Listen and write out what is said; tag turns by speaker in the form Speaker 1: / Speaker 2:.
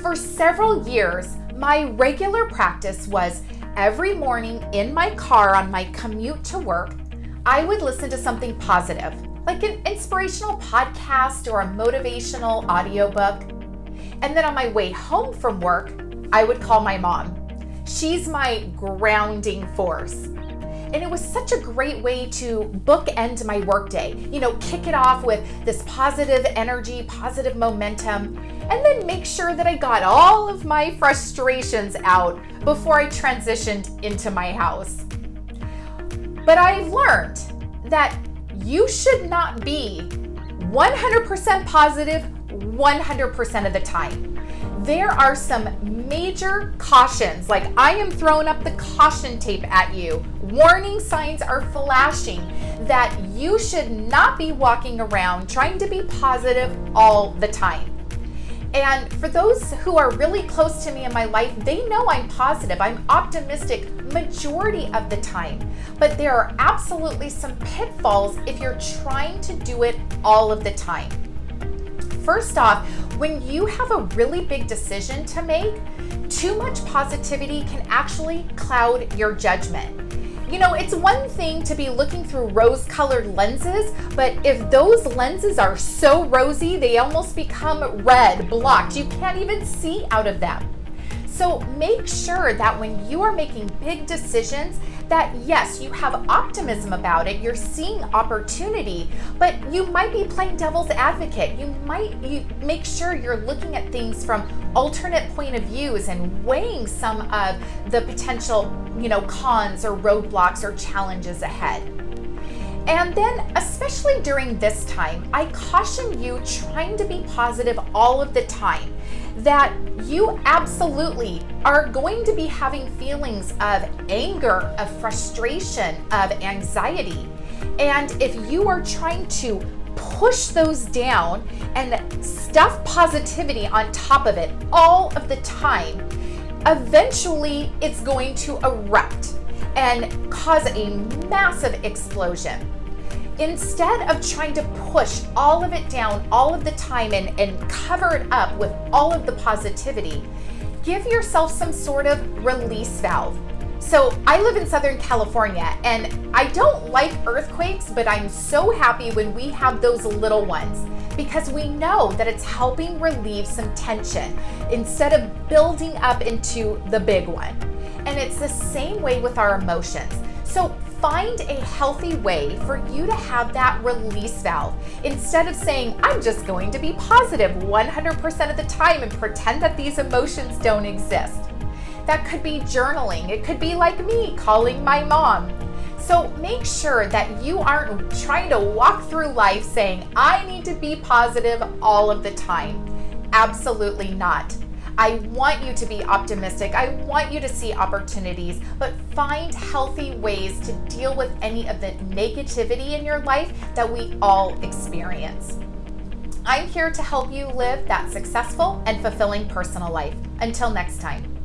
Speaker 1: For several years, my regular practice was every morning in my car on my commute to work, I would listen to something positive, like an inspirational podcast or a motivational audiobook. And then on my way home from work, I would call my mom. She's my grounding force. And it was such a great way to bookend my workday. Kick it off with this positive energy, positive momentum, and then make sure that I got all of my frustrations out before I transitioned into my house. But I've learned that you should not be 100% positive 100% of the time. There are some major cautions, like I am throwing up the caution tape at you. Warning signs are flashing that you should not be walking around trying to be positive all the time. And for those who are really close to me in my life, they know I'm positive, I'm optimistic majority of the time. But there are absolutely some pitfalls if you're trying to do it all of the time. First off, when you have a really big decision to make, too much positivity can actually cloud your judgment. It's one thing to be looking through rose-colored lenses, but if those lenses are so rosy, they almost become red, blocked. You can't even see out of them. So make sure that when you are making big decisions, that yes, you have optimism about it, you're seeing opportunity, but you might be playing devil's advocate. You make sure you're looking at things from alternate point of views and weighing some of the potential, cons or roadblocks or challenges ahead. And then, especially during this time, I caution you trying to be positive all of the time, that you absolutely are going to be having feelings of anger, of frustration, of anxiety. And if you are trying to push those down and stuff positivity on top of it all of the time, eventually it's going to erupt and cause a massive explosion. Instead of trying to push all of it down all of the time and cover it up with all of the positivity, give yourself some sort of release valve. So I live in Southern California and I don't like earthquakes, but I'm so happy when we have those little ones because we know that it's helping relieve some tension instead of building up into the big one. And it's the same way with our emotions. So find a healthy way for you to have that release valve. Instead of saying, I'm just going to be positive 100% of the time and pretend that these emotions don't exist. That could be journaling. It could be like me, calling my mom. So make sure that you aren't trying to walk through life saying, I need to be positive all of the time. Absolutely not. I want you to be optimistic. I want you to see opportunities, but find healthy ways to deal with any of the negativity in your life that we all experience. I'm here to help you live that successful and fulfilling personal life. Until next time.